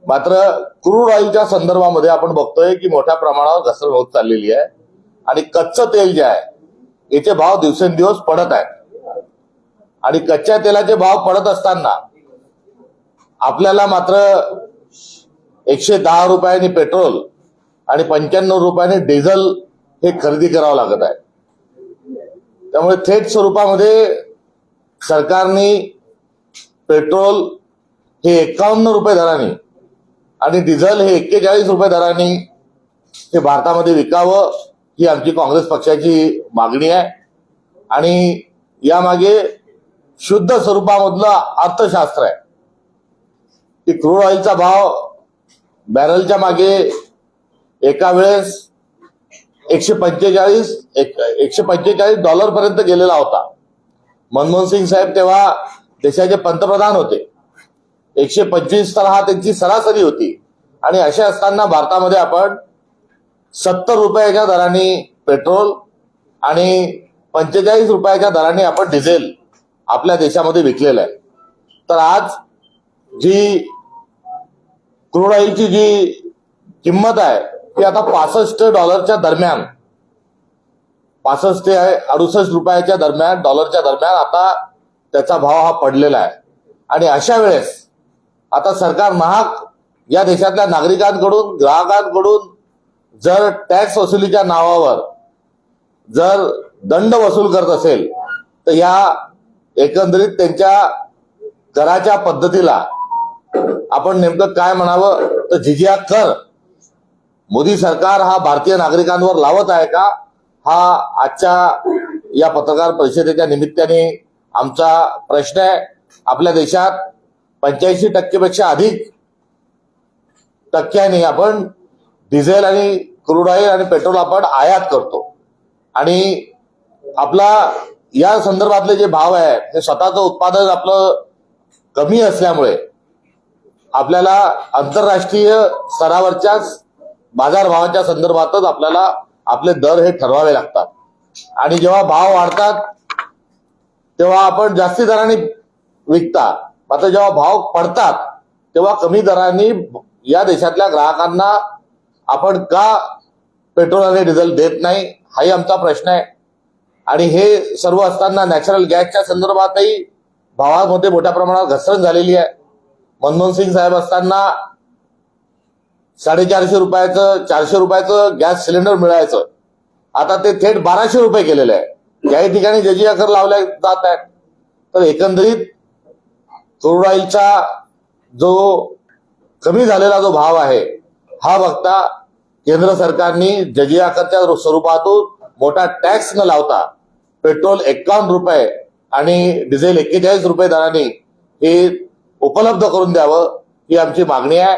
मात्र क्रूड ऑइलच्या संदर्भामध्ये आपण बघतोय की मोठ्या प्रमाणावर घसरण होत चाललेली आहे आणि कच्चं तेल जे आहे याचे भाव दिवसेंदिवस पडत आहेत आणि कच्च्या तेलाचे भाव पडत असताना आपल्याला मात्र 110 रुपयांनी पेट्रोल आणि 95 रुपयांनी डिझेल हे खरेदी करावं लागत आहे। त्यामुळे थेट स्वरूपामध्ये सरकारने पेट्रोल हे 51 रुपये दराने आणि डिझेल हे 41 रुपये दराने हे भारतामध्ये विकावं ही आमची काँग्रेस पक्षाची मागणी आहे आणि यामागे शुद्ध स्वरूपामधलं अर्थशास्त्र आहे की क्रूड ऑइलचा भाव बॅरलच्या मागे एका वेळेस 145 डॉलर पर्यंत गेलेला होता। मनमोहन सिंग साहेब तेव्हा देशाचे पंतप्रधान होते। 125 तर हा त्यांची सरासरी होती आणि अशा असताना भारतामध्ये आपण 70 रुपयाच्या दराने पेट्रोल आणि 45 रुपयाच्या दराने आपण डिझेल आपल्या देशामध्ये विकलेलं आहे। तर आज जी क्रूड ऑइलची जी किंमत आहे ती आता 65 डॉलरच्या दरम्यान 65 ते 68 रुपयाच्या दरम्यान डॉलरच्या दरम्यान आता त्याचा भाव हा पडलेला आहे आणि अशा वेळेस आता सरकार महाग या देशातल्या नागरिकांकडून ग्राहकांकडून जर टॅक्स वसुलीच्या नावावर जर दंड वसूल करत असेल तर या एकंदरीत त्यांच्या कराच्या पद्धतीला आपण नेमकं काय म्हणावं तर जिजिया कर मोदी सरकार हा भारतीय नागरिकांवर लावत आहे का हा आजच्या या पत्रकार परिषदेच्या निमित्ताने आमचा प्रश्न आहे। आपल्या देशात 85% पेक्षा अधिक टक्क्यांनी आपण डिझेल आणि क्रूड ऑइल आणि पेट्रोल आपण आयात करतो आणि आपला या संदर्भातले जे भाव आहे हे स्वतःचं उत्पादन आपलं कमी असल्यामुळे आपल्याला आंतरराष्ट्रीय स्तरावरच्या बाजारभावाच्या संदर्भातच आपल्याला आपले दर हे ठरवावे लागतात आणि जेव्हा भाव वाढतात तेव्हा आपण जास्ती दराने विकता, मात्र जेव्हा भाव पडतात तेव्हा कमी दराने या देशातल्या ग्राहकांना आपण का पेट्रोल आणि डिझेल देत नाही हाही आमचा प्रश्न आहे। आणि हे सर्व असताना नॅचरल गॅसच्या संदर्भातही भावामध्ये मोठ्या प्रमाणात घसरण झालेली आहे। मनमोहन सिंग साहेब असताना 450 रुपयाचं 400 रुपयाचं गॅस सिलेंडर मिळायचं, आता ते थेट 1200 रुपये केलेलं आहे। काही ठिकाणी जजिया कर लावल्या जात आहेत। तर एकंदरीत क्रूड ऑइलचा जो कमी झालेला जो भाव आहे हा बघता केंद्र सरकारने जजिया करच्या स्वरूपातून मोठा टॅक्स न लावता पेट्रोल 51 रुपये आणि डिझेल 41 रुपये दराने हे उपलब्ध करून द्यावं ही आमची मागणी आहे।